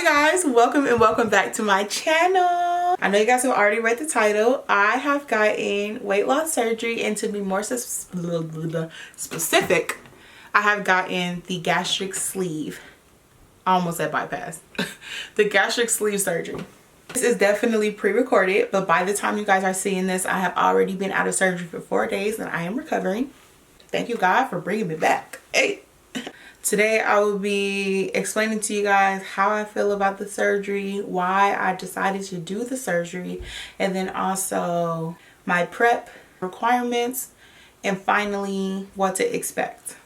Hi guys, welcome and welcome back to my channel. I know you guys have already read the title. I have gotten weight loss surgery, and to be more specific, I have gotten the gastric sleeve. I almost said bypass. The gastric sleeve surgery. This is definitely pre-recorded, but by the time you guys are seeing this, I have already been out of surgery for 4 days and I am recovering. Thank you God for bringing me back. Hey. Today I will be explaining to you guys how I feel about the surgery, why I decided to do the surgery, and then also my prep requirements, and finally what to expect.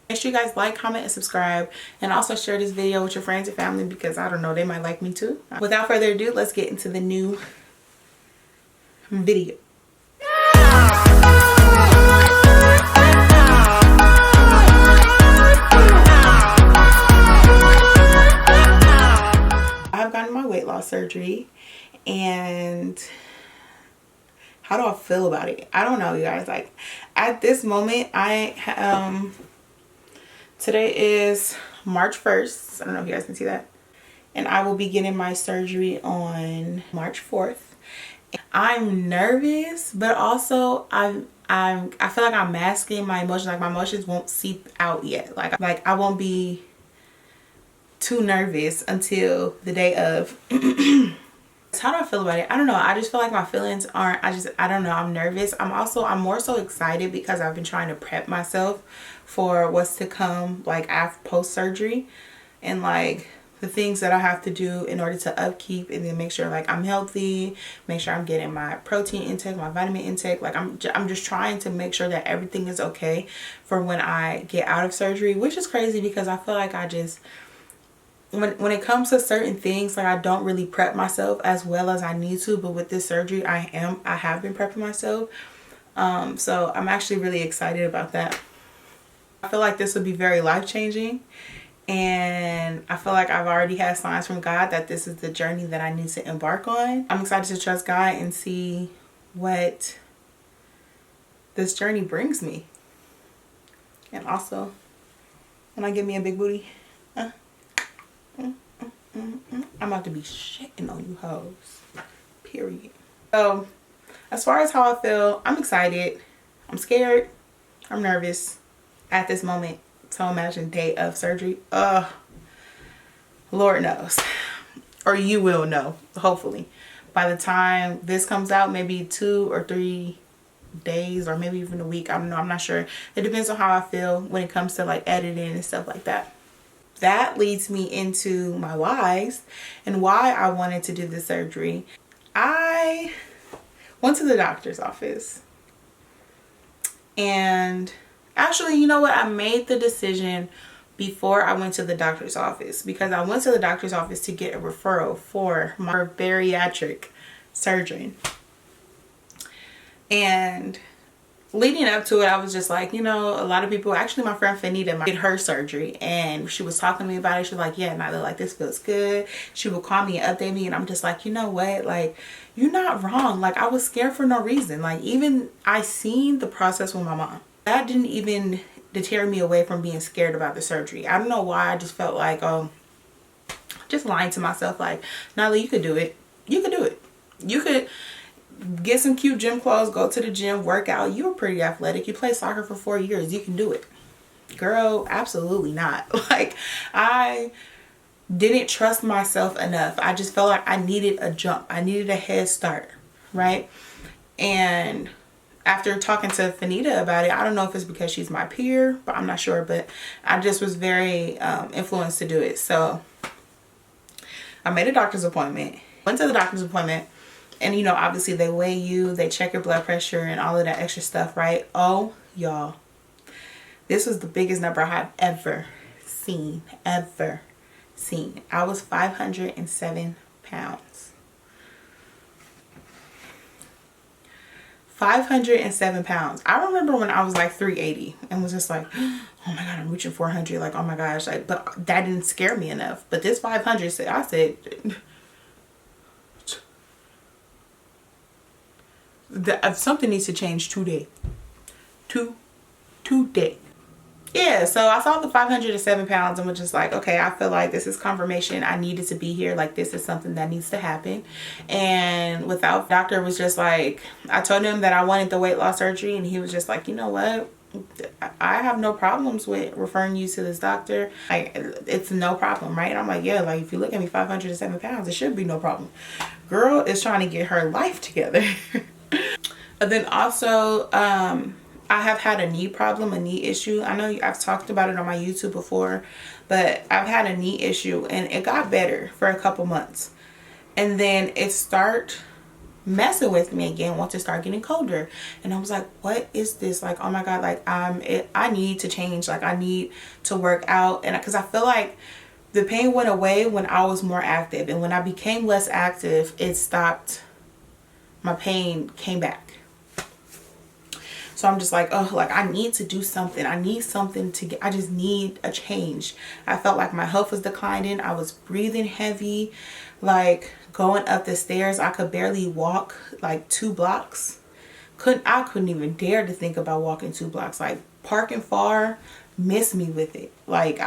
Make sure you guys like, comment, and subscribe, and also share this video with your friends and family because I don't know, they might like me too. Without further ado, let's get into the new video. I've gotten my weight loss surgery, and how do I feel about it? I don't know, you guys. Like, at this moment, today is March 1st. I don't know if you guys can see that. And I will be getting my surgery on March 4th. I'm nervous, but also I feel like I'm masking my emotions. Like, my emotions won't seep out yet. Like I won't be too nervous until the day of. How do I feel about it? I don't know. I just feel like my feelings aren't, I don't know. I'm nervous. I'm more so excited because I've been trying to prep myself for what's to come, like after post-surgery, and like the things that I have to do in order to upkeep and then make sure like I'm healthy, make sure I'm getting my protein intake, my vitamin intake. Like I'm just trying to make sure that everything is okay for when I get out of surgery, which is crazy because I feel like I just, when it comes to certain things, like I don't really prep myself as well as I need to, but with this surgery I have been prepping myself. So I'm actually really excited about that. I feel like this would be very life-changing, and I feel like I've already had signs from God that this is the journey that I need to embark on. I'm excited to trust God and see what this journey brings me. And also, when I get me a big booty, I'm about to be shitting on you hoes. Period. So, as far as how I feel, I'm excited. I'm scared. I'm nervous at this moment. So imagine day of surgery. Lord knows. Or you will know, hopefully. By the time this comes out, maybe 2 or 3 days, or maybe even a week. I don't know. I'm not sure. It depends on how I feel when it comes to like editing and stuff like that. That leads me into my whys and why I wanted to do the surgery. I went to the doctor's office, and actually, you know what? I made the decision before I went to the doctor's office, because I went to the doctor's office to get a referral for my bariatric surgeon. And leading up to it, I was just like, you know, a lot of people, actually my friend Ahnyla did her surgery, and she was talking to me about it. She was like, yeah, Ahnyla, like, this feels good. She would call me and update me, and I'm just like, you know what, like, you're not wrong. Like, I was scared for no reason. Like, even I seen the process with my mom. That didn't even deter me away from being scared about the surgery. I don't know why. I just felt like, just lying to myself, like, Ahnyla, you could do it. You could do it. You could get some cute gym clothes, go to the gym, work out. You were pretty athletic. You played soccer for 4 years. You can do it. Girl, absolutely not. Like, I didn't trust myself enough. I just felt like I needed a jump. I needed a head start, right? And after talking to Ahnyla about it, I don't know if it's because she's my peer, but I'm not sure. But I just was very influenced to do it. So I made a doctor's appointment. Went to the doctor's appointment. And, you know, obviously they weigh you, they check your blood pressure and all of that extra stuff, right? Oh, y'all, this was the biggest number I have ever seen, I was 507 pounds. 507 pounds. I remember when I was like 380 and was just like, oh my God, I'm reaching 400. Like, oh my gosh. Like, but that didn't scare me enough. But this 500, I said, something needs to change today. Today. yeah, so I saw the 507 pounds and was just like, okay, I feel like this is confirmation. I needed to be here. Like, this is something that needs to happen. And without, doctor was just like, I told him that I wanted the weight loss surgery, and he was just like, you know what? I have no problems with referring you to this doctor. Like, it's no problem, right? And I'm like, yeah, like, if you look at me, 507 pounds, it should be no problem. Girl is trying to get her life together. And then also, I have had a knee problem, a knee issue. I know I've talked about it on my YouTube before, but I've had a knee issue and it got better for a couple months. And then it start messing with me again once it started getting colder. And I was like, what is this? Like, oh my God, like I need to change. Like, I need to work out. And because I feel like the pain went away when I was more active. And when I became less active, it stopped. My pain came back. So I'm just like, oh, like, I need to do something. I need something to get, I just need a change. I felt like my health was declining. I was breathing heavy, like going up the stairs. I could barely walk like 2 blocks. I couldn't even dare to think about walking 2 blocks. Like, parking far, miss me with it. Like, it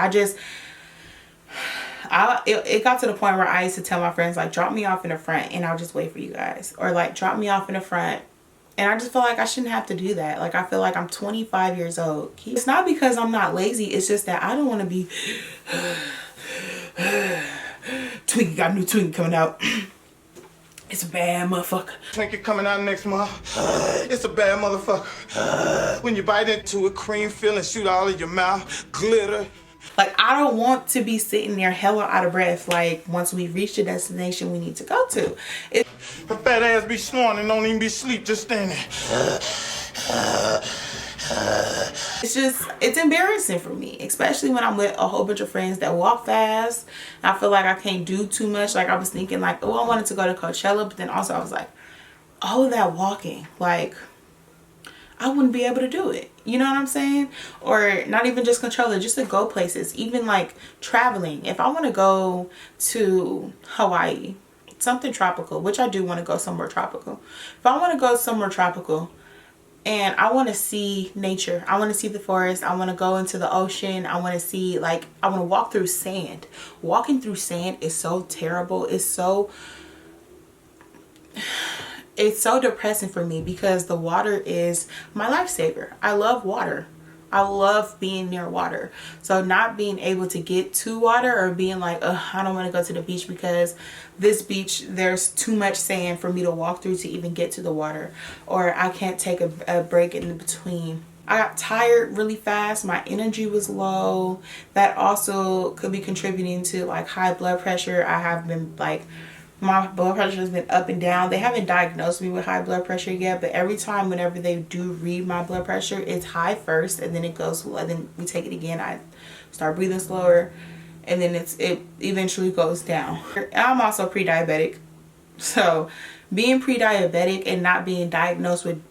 got to the point where I used to tell my friends, like, drop me off in the front and I'll just wait for you guys. Or like, drop me off in the front. And I just feel like I shouldn't have to do that. Like, I feel like I'm 25 years old. It's not because I'm not lazy. It's just that I don't want to be Twinkie, got a new Twinkie coming out. It's a bad motherfucker. Twinkie coming out next month. It's a bad motherfucker. When you bite into it, cream fill and shoot all of your mouth. Glitter. Like, I don't want to be sitting there hella out of breath, like, once we reach the destination we need to go to. Her fat ass be snoring and don't even be asleep, just standing. It's embarrassing for me, especially when I'm with a whole bunch of friends that walk fast. I feel like I can't do too much. Like, I was thinking, like, oh, I wanted to go to Coachella, but then also I was like, all of that walking, like, I wouldn't be able to do it. You know what I'm saying? Or not even just Coachella, just to go places. Even like traveling. If I want to go to Hawaii, something tropical, which I do want to go somewhere tropical. If I want to go somewhere tropical and I want to see nature, I want to see the forest, I want to go into the ocean, I want to see, like, I want to walk through sand. Walking through sand is so terrible. It's so depressing for me because the water is my lifesaver. I love water. I love being near water. So not being able to get to water, or being like, I don't want to go to the beach because this beach, there's too much sand for me to walk through to even get to the water, or I can't take a break in between. I got tired really fast. My energy was low. That also could be contributing to like high blood pressure. I have been like, my blood pressure has been up and down. They haven't diagnosed me with high blood pressure yet, but every time whenever they do read my blood pressure, it's high first and then it goes, and then we take it again. I start breathing slower and then it eventually goes down. I'm also pre-diabetic. So being pre-diabetic and not being diagnosed with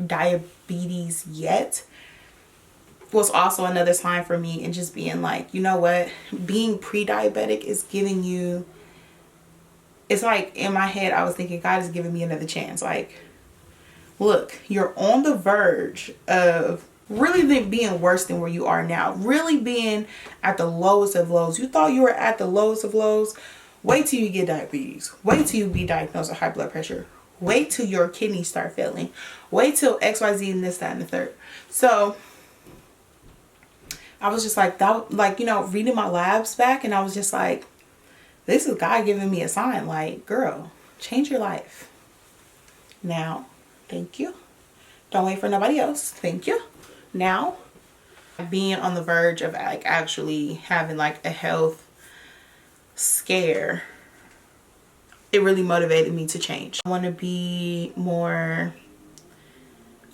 diabetes yet was also another sign for me, and just being like, you know what, being pre-diabetic is giving you, it's like in my head I was thinking God is giving me another chance. Like, look, you're on the verge of really being worse than where you are now, really being at the lowest of lows. You thought you were at the lowest of lows. Wait till you get diabetes. Wait till you be diagnosed with high blood pressure. Wait till your kidneys start failing. Wait till XYZ and this, that, and the third. So I was just like, that, like, you know, reading my labs back, and I was just like, this is God giving me a sign, like, girl, change your life now. Thank you. Don't wait for nobody else. Thank you. Now, being on the verge of like actually having like a health scare, it really motivated me to change. I want to be more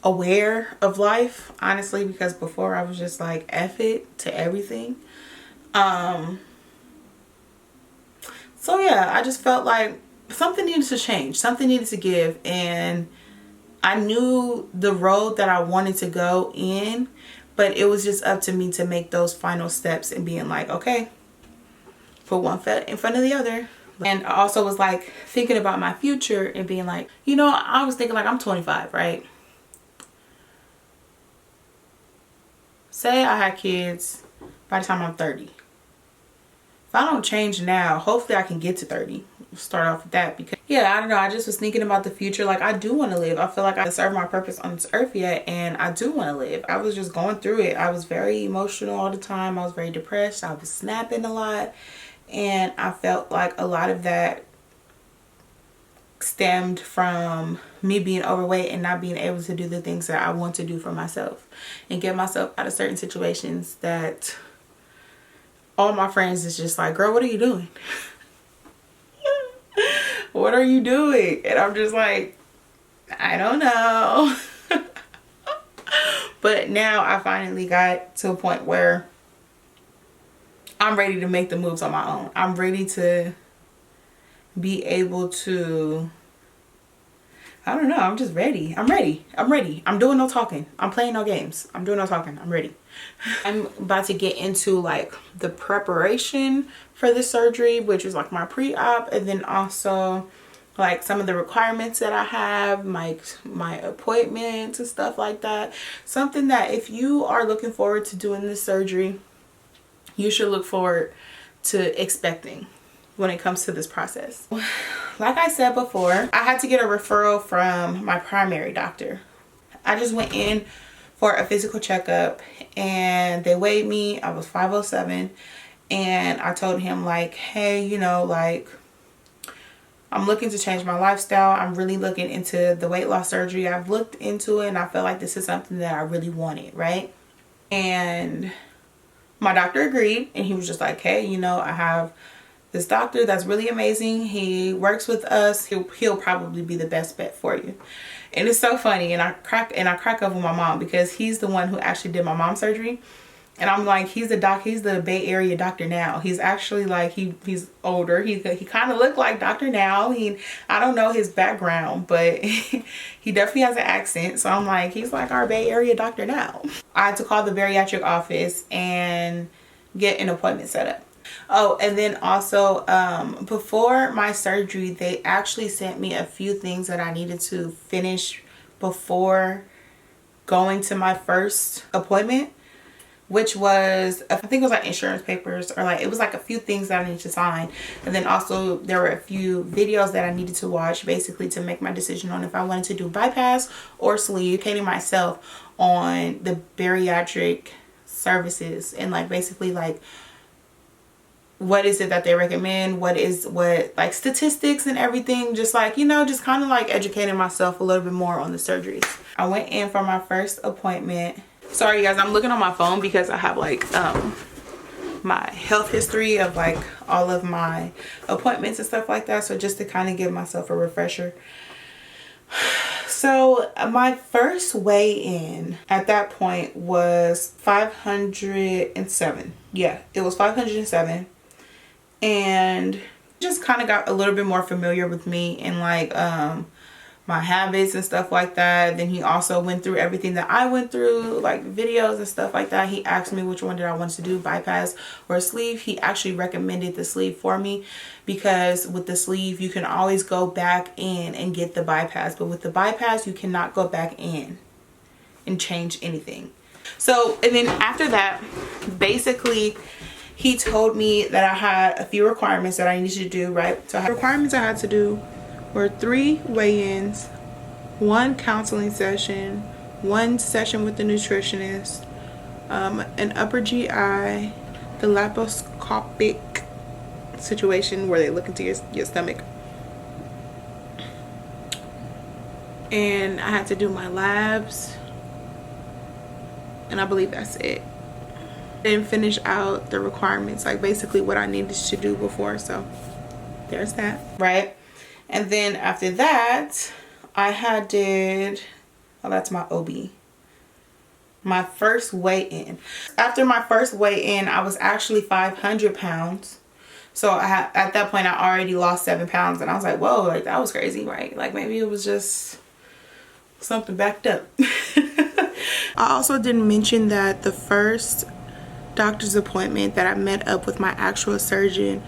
aware of life, honestly, because before I was just like F it to everything. So yeah, I just felt like something needed to change, something needed to give, and I knew the road that I wanted to go in, but it was just up to me to make those final steps and being like, okay, put one foot in front of the other. And I also was like thinking about my future and being like, you know, I was thinking like, I'm 25, right? say I had kids by the time I'm 30. If I don't change now, hopefully I can get to 30. Start off with that, because yeah, I don't know, I just was thinking about the future. Like, I do want to live. I feel like I haven't served my purpose on this earth yet, and I do want to live. I was just going through it. I was very emotional all the time. I was very depressed. I was snapping a lot, and I felt like a lot of that stemmed from me being overweight and not being able to do the things that I want to do for myself and get myself out of certain situations that all my friends is just like, girl, what are you doing? What are you doing? And I'm just like, I don't know. But now I finally got to a point where I'm ready to make the moves on my own. I'm ready to be able to, I don't know, I'm just ready. I'm ready. I'm doing no talking. I'm playing no games. I'm doing no talking. I'm ready. I'm about to get into like the preparation for the surgery, which is like my pre-op, and then also like some of the requirements that I have, my appointments and stuff like that. Something that if you are looking forward to doing this surgery, you should look forward to expecting when it comes to this process. Like I said before, I had to get a referral from my primary doctor. I just went in for a physical checkup and they weighed me. I was 507, and I told him like, hey, you know, like, I'm looking to change my lifestyle. I'm really looking into the weight loss surgery. I've looked into it and I feel like this is something that I really wanted, right? And my doctor agreed, and he was just like, hey, you know, I have this doctor that's really amazing. He works with us. He'll probably be the best bet for you. And it's so funny, and I crack up with my mom because he's the one who actually did my mom's surgery. And I'm like, he's the Bay Area doctor now. He's actually like, he's older. He kind of looked like Dr. Now. I don't know his background, but he definitely has an accent. So I'm like, he's like our Bay Area Dr. Now. I had to call the bariatric office and get an appointment set up. Oh, and then also before my surgery, they actually sent me a few things that I needed to finish before going to my first appointment, which was, I think it was like insurance papers, or like, it was like a few things that I needed to sign. And then also there were a few videos that I needed to watch, basically to make my decision on if I wanted to do bypass or sleeve, educating myself on the bariatric services and like basically like what is it that they recommend, what like statistics and everything, just like, you know, just kind of like educating myself a little bit more on the surgeries. I went in for my first appointment. Sorry guys, I'm looking on my phone because I have like my health history of like all of my appointments and stuff like that, so just to kind of give myself a refresher. So my first weigh-in at that point was 507. Yeah, it was 507. And just kind of got a little bit more familiar with me and like my habits and stuff like that. Then he also went through everything that I went through, like videos and stuff like that. He asked me which one did I want to do, bypass or sleeve. He actually recommended the sleeve for me because with the sleeve you can always go back in and get the bypass, but with the bypass you cannot go back in and change anything. So, and then after that, basically he told me that I had a few requirements that I needed to do, right? So requirements I had to do were 3 weigh-ins, 1 counseling session, 1 session with the nutritionist, an upper GI, the laparoscopic situation where they look into your stomach. And I had to do my labs, and I believe that's it. And finish out the requirements, like basically what I needed to do before. So there's that, right? And then after that I did, oh, that's my OB, my first weigh-in. After my first weigh-in I was actually 500 pounds. So at that point I already lost 7 pounds, and I was like, whoa, like that was crazy, right? Like maybe it was just something backed up. I also didn't mention that the first doctor's appointment that I met up with my actual surgeon,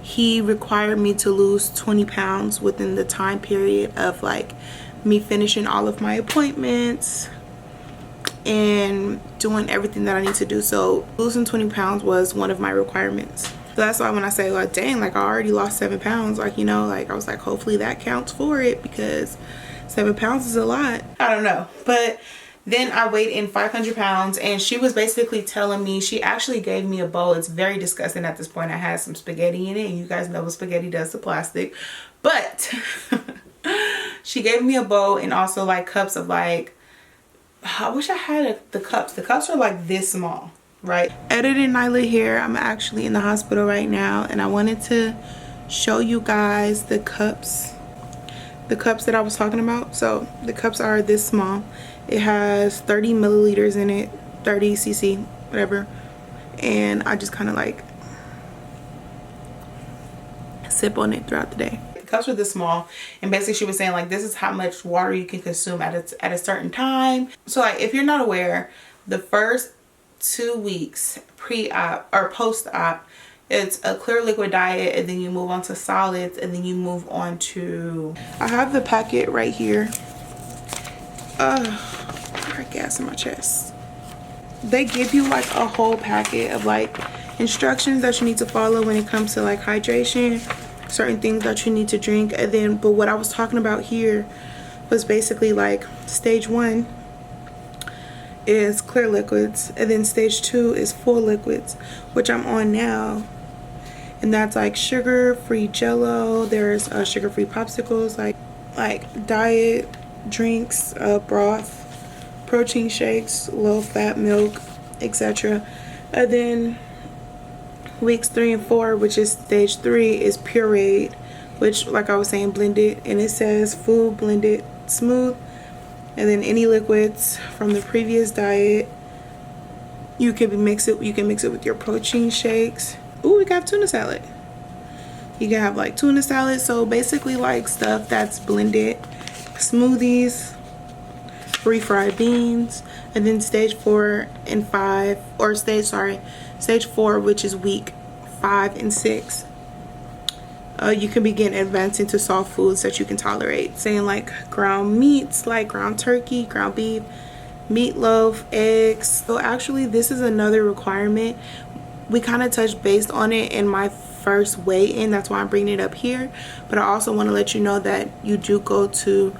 he required me to lose 20 pounds within the time period of like me finishing all of my appointments and doing everything that I need to do. So losing 20 pounds was one of my requirements. So that's why when I say like, dang, like I already lost 7 pounds, like, you know, like I was like, hopefully that counts for it, because 7 pounds is a lot. I don't know. But then I weighed in 500 pounds, and she was basically telling me, she actually gave me a bowl. It's very disgusting at this point. I had some spaghetti in it, and you guys know what spaghetti does to plastic. But she gave me a bowl and also like cups of like, I wish I had the cups. The cups are like this small. Right, editing Ahnyla here. I'm actually in the hospital right now, and I wanted to show you guys the cups that I was talking about. So the cups are this small. It has 30 milliliters in it, 30 cc, whatever, and I just kind of like sip on it throughout the day. The cups are this small, and basically she was saying like, this is how much water you can consume at a certain time. So like, if you're not aware, the first 2 weeks pre-op or post-op, it's a clear liquid diet, and then you move on to solids, and then you move on to, I have the packet right here. I got gas in my chest. They give you like a whole packet of like instructions that you need to follow when it comes to like hydration, certain things that you need to drink. And then, but what I was talking about here was basically like stage 1 is clear liquids, and then stage 2 is full liquids, which I'm on now, and that's like sugar-free Jello. There's sugar-free popsicles, like diet drinks, broth, protein shakes, low-fat milk, etc. And then weeks 3 and 4, which is stage 3, is pureed, which, like I was saying, blended, and it says food blended smooth. And then any liquids from the previous diet, you can mix it with your protein shakes. Ooh, we got tuna salad. You can have like tuna salad. So basically like stuff that's blended, smoothies, refried beans. And then stage 4 and 5, or stage 4, which is week 5 and 6. You can begin advancing to soft foods that you can tolerate, saying like ground meats, like ground turkey, ground beef, meatloaf, eggs. So actually this is another requirement. We kind of touched base on it in my first weigh-in, that's why I'm bringing it up here. But I also want to let you know that you do go to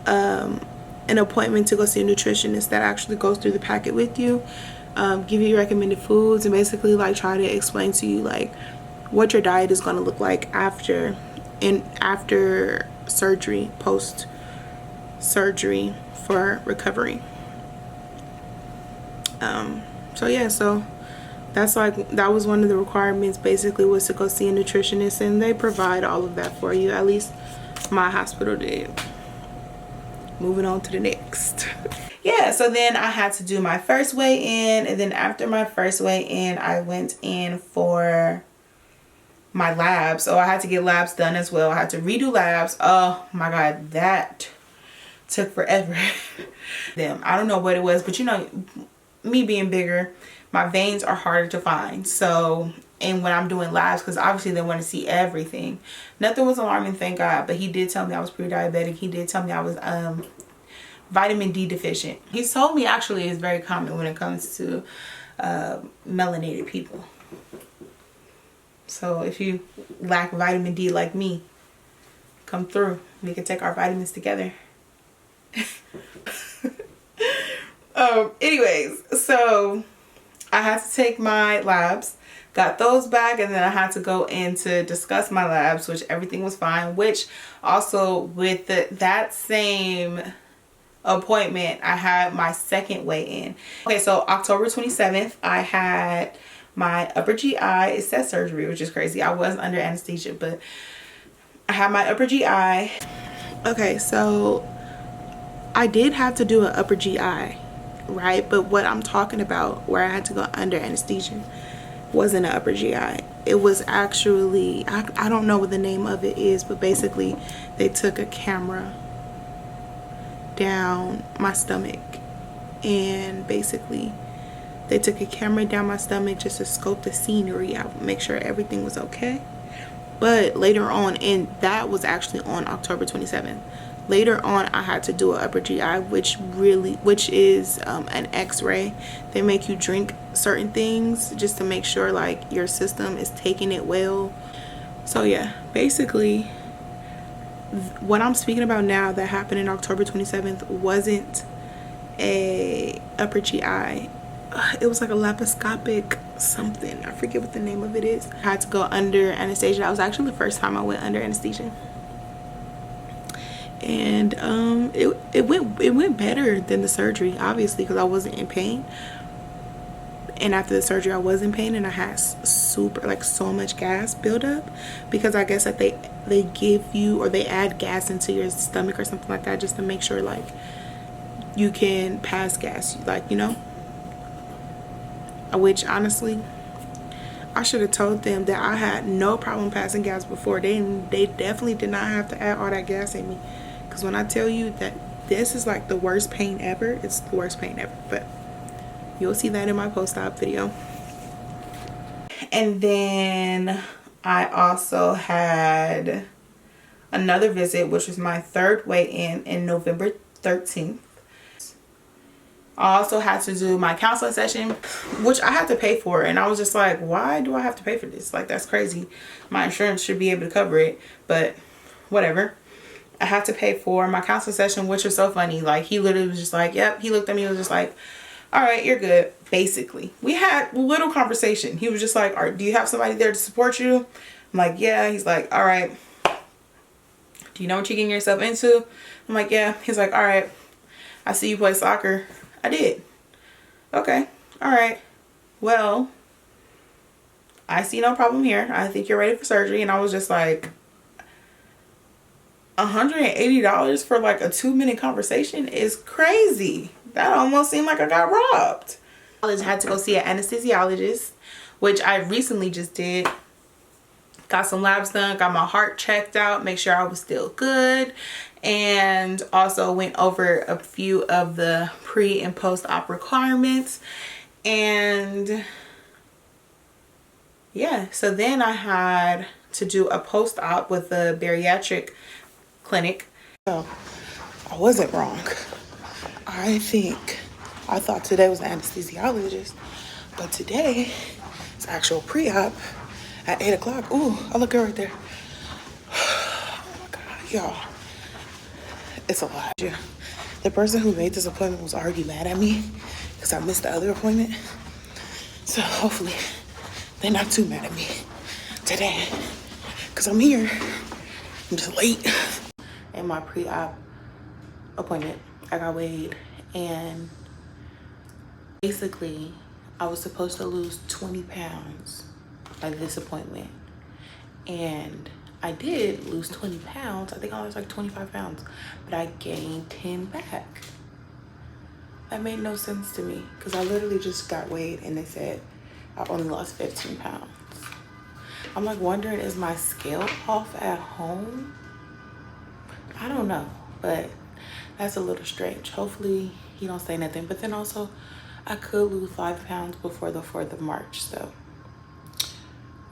an appointment to go see a nutritionist that actually goes through the packet with you, give you recommended foods, and basically like try to explain to you like what your diet is going to look like after surgery, post surgery, for recovery. So yeah, so that's like, that was one of the requirements basically, was to go see a nutritionist, and they provide all of that for you. At least my hospital did. Moving on to the next. Yeah, so then I had to do my first weigh-in, and then after my first weigh-in I went in for my labs. So I had to get labs done as well. I had to redo labs. Oh my god, that took forever. Them, I don't know what it was, but you know, me being bigger, my veins are harder to find. So, and when I'm doing labs, because obviously they want to see everything. Nothing was alarming, thank God, but he did tell me I was pre-diabetic. He did tell me I was vitamin D deficient. He told me actually it's very common when it comes to melanated people. So if you lack vitamin D like me, come through. We can take our vitamins together. Anyways, so I had to take my labs, got those back, and then I had to go in to discuss my labs, which everything was fine. Which also with that same appointment, I had my second weigh-in. Okay, so October 27th, I had my upper GI. It said surgery, which is crazy. I was under anesthesia, but I had my upper GI. Okay, so I did have to do an upper GI, right? But what I'm talking about, where I had to go under anesthesia, wasn't an upper GI. It was actually, I don't know what the name of it is, but basically they took a camera down my stomach, and basically they took a camera down my stomach just to scope the scenery out, make sure everything was okay. But later on, and that was actually on October 27th. Later on, I had to do an upper GI, which is an x-ray. They make you drink certain things just to make sure like your system is taking it well. So yeah, basically what I'm speaking about now that happened in October 27th wasn't a upper GI. It was like a laparoscopic something. I forget what the name of it is. I had to go under anesthesia. That was actually the first time I went under anesthesia. And it went better than the surgery, obviously, because I wasn't in pain. And after the surgery, I was in pain, and I had so much gas buildup, because I guess that they give you, or they add gas into your stomach or something like that, just to make sure like you can pass gas, like, you know. Which honestly, I should have told them that I had no problem passing gas before. They definitely did not have to add all that gas in me. Because when I tell you that this is like the worst pain ever, it's the worst pain ever. But you'll see that in my post-op video. And then I also had another visit, which was my third weigh-in in November 13th. I also had to do my counseling session, which I had to pay for. And I was just like, why do I have to pay for this? Like, that's crazy. My insurance should be able to cover it. But whatever. I had to pay for my counseling session, which was so funny. Like, he literally was just like, yep. He looked at me and was just like, all right, you're good. Basically, we had a little conversation. He was just like, do you have somebody there to support you? I'm like, yeah. He's like, all right. Do you know what you're getting yourself into? I'm like, yeah. He's like, all right. I see you play soccer. I did. Okay. All right. Well, I see no problem here. I think you're ready for surgery. And I was just like, $180 for like a 2-minute conversation is crazy. That almost seemed like I got robbed. I had to go see an anesthesiologist, which I recently just did. Got some labs done, got my heart checked out, make sure I was still good, and also went over a few of the pre and post-op requirements. And yeah, so then I had to do a post-op with the bariatric clinic. So I wasn't wrong. I thought today was an anesthesiologist, but today it's actual pre-op at 8 o'clock. Ooh, I look good right there. Oh my God, y'all. It's a lot. Yeah. The person who made this appointment was already mad at me because I missed the other appointment. So hopefully they're not too mad at me today, because I'm here. I'm just late. In my pre-op appointment, I got weighed, and basically I was supposed to lose 20 pounds by this appointment, and I did lose 20 pounds. I think I lost like 25 pounds, but I gained 10 back. That made no sense to me, because I literally just got weighed and they said I only lost 15 pounds. I'm like wondering, is my scale off at home? I don't know, but that's a little strange. Hopefully he don't say nothing. But then also, I could lose 5 pounds before the 4th of March, so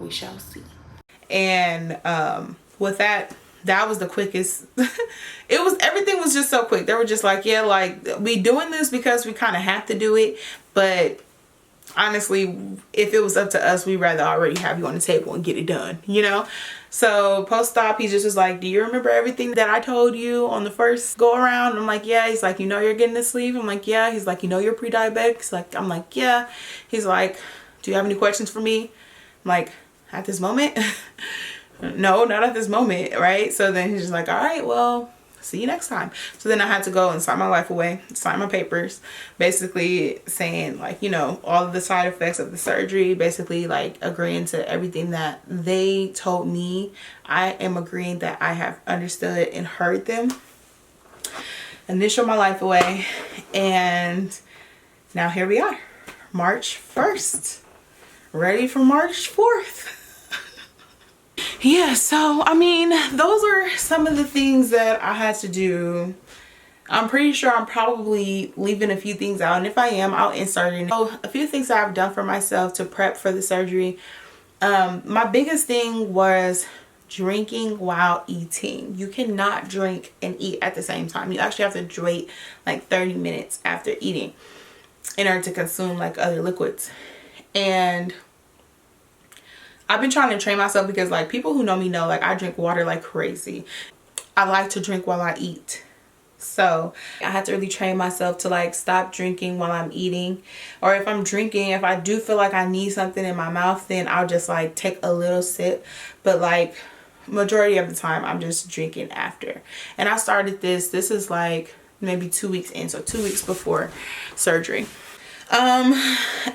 we shall see. And with that was the quickest. Everything was just so quick. They were just like, yeah, like, we doing this because we kind of have to do it, but honestly, if it was up to us, we'd rather already have you on the table and get it done, you know? So post-op, he just was like, do you remember everything that I told you on the first go around? I'm like, yeah. He's like, you know you're getting this sleeve? I'm like, yeah. He's like, you know you're pre-diabetic? He's like, I'm like, yeah. He's like, do you have any questions for me? I'm like, at this moment? No, not at this moment, right? So then he's just like, all right, well, see you next time. So then I had to go and sign my life away, sign my papers, basically saying, like, you know, all of the side effects of the surgery, basically like agreeing to everything that they told me. I am agreeing that I have understood and heard them. Initial my life away, and now here we are, March 1st, ready for March 4th. Yeah, so I mean, those are some of the things that I had to do. I'm pretty sure I'm probably leaving a few things out, and if I am, I'll insert it. So a few things that I've done for myself to prep for the surgery. My biggest thing was drinking while eating. You cannot drink and eat at the same time. You actually have to wait like 30 minutes after eating in order to consume like other liquids. And I've been trying to train myself because like people who know me know like I drink water like crazy. I like to drink while I eat. So I had to really train myself to like stop drinking while I'm eating. Or if I'm drinking, if I do feel like I need something in my mouth, then I'll just like take a little sip. But like majority of the time I'm just drinking after. And I started this is like maybe 2 weeks in, so 2 weeks before surgery. And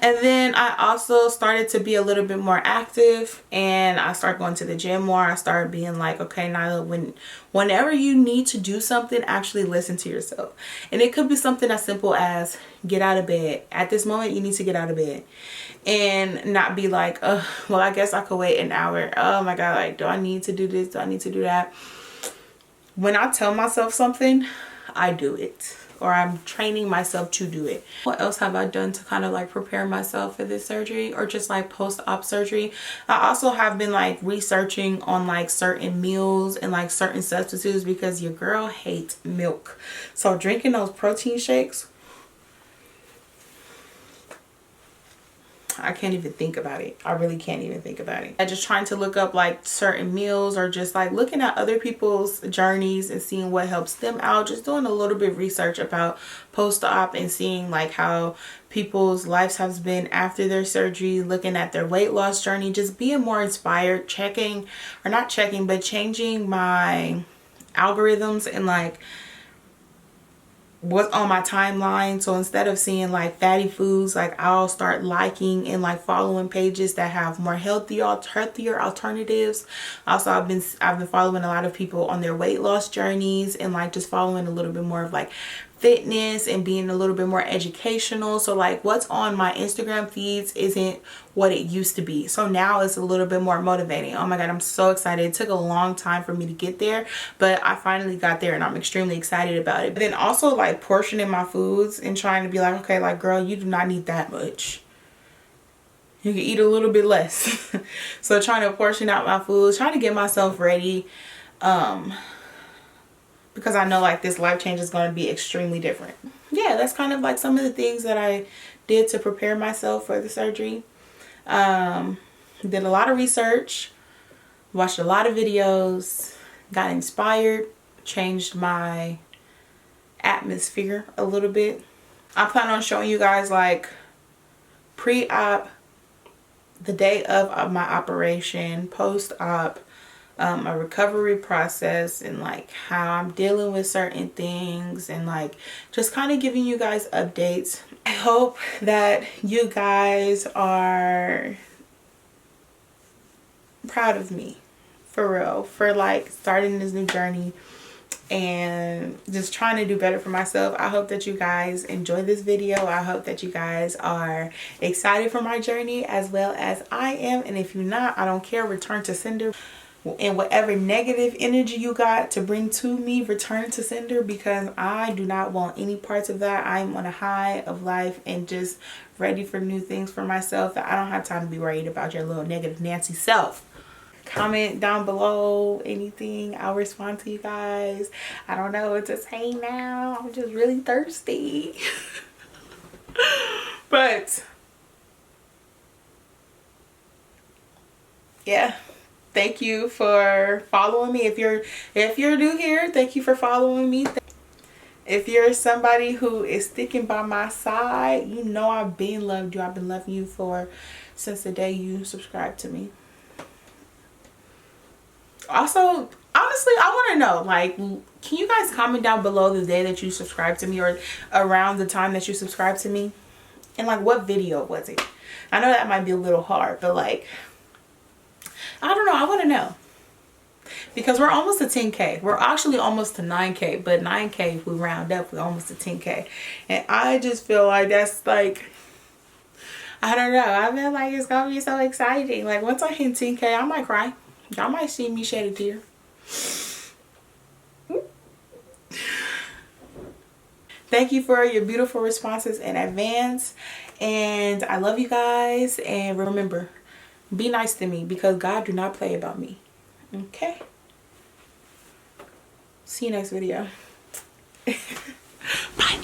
then I also started to be a little bit more active, and I started going to the gym more. I started being like, okay, Nyla, whenever you need to do something, actually listen to yourself. And it could be something as simple as get out of bed. At this moment, you need to get out of bed and not be like, oh, well, I guess I could wait an hour. Oh my God, like, do I need to do this? Do I need to do that? When I tell myself something, I do it. Or I'm training myself to do it. What else have I done to kind of like prepare myself for this surgery or just like post-op surgery? I also have been like researching on like certain meals and like certain substitutes because your girl hates milk. So drinking those protein shakes, I can't even think about it. I really can't even think about it. I'm just trying to look up like certain meals or just like looking at other people's journeys and seeing what helps them out. Just doing a little bit of research about post-op and seeing like how people's lives has been after their surgery, looking at their weight loss journey, just being more inspired, changing my algorithms and like what's on my timeline. So instead of seeing like fatty foods, like I'll start liking and like following pages that have more healthier alternatives. Also, I've been following a lot of people on their weight loss journeys and like just following a little bit more of like fitness and being a little bit more educational. So like what's on my Instagram feeds isn't what it used to be. So now it's a little bit more motivating. Oh my God, I'm so excited. It took a long time for me to get there, but I finally got there and I'm extremely excited about it. But then also like portioning my foods and trying to be like, okay, like girl, you do not need that much. You can eat a little bit less. So trying to portion out my foods, trying to get myself ready. Because I know like this life change is going to be extremely different. Yeah, that's kind of like some of the things that I did to prepare myself for the surgery. Did a lot of research, watched a lot of videos, got inspired, changed my atmosphere a little bit. I plan on showing you guys like pre-op, the day of my operation, post-op, a recovery process, and like how I'm dealing with certain things, and like just kind of giving you guys updates. I hope that you guys are proud of me, for real, for like starting this new journey and just trying to do better for myself. I hope that you guys enjoy this video. I hope that you guys are excited for my journey as well as I am. And if you're not, I don't care. Return to sender. And whatever negative energy you got to bring to me, return to sender, because I do not want any parts of that. I'm on a high of life and just ready for new things for myself that I don't have time to be worried about your little negative Nancy self. Comment down below anything. I'll respond to you guys. I don't know what to say now. I'm just really thirsty. But yeah, thank you for following me. If you're new here, thank you for following me. If you're somebody who is sticking by my side, you know I've been loved you. I've been loving you since the day you subscribed to me. Also, honestly, I want to know, like, can you guys comment down below the day that you subscribed to me or around the time that you subscribed to me? And like, what video was it? I know that might be a little hard, but like, I don't know. I want to know. Because we're almost to 10K. We're actually almost to 9K. But 9K, if we round up, we're almost to 10K. And I just feel like that's like, I don't know. I feel like it's going to be so exciting. Like once I hit 10K, I might cry. Y'all might see me shed a tear. Thank you for your beautiful responses in advance. And I love you guys. And remember, be nice to me because God do not play about me. Okay. See you next video. Bye.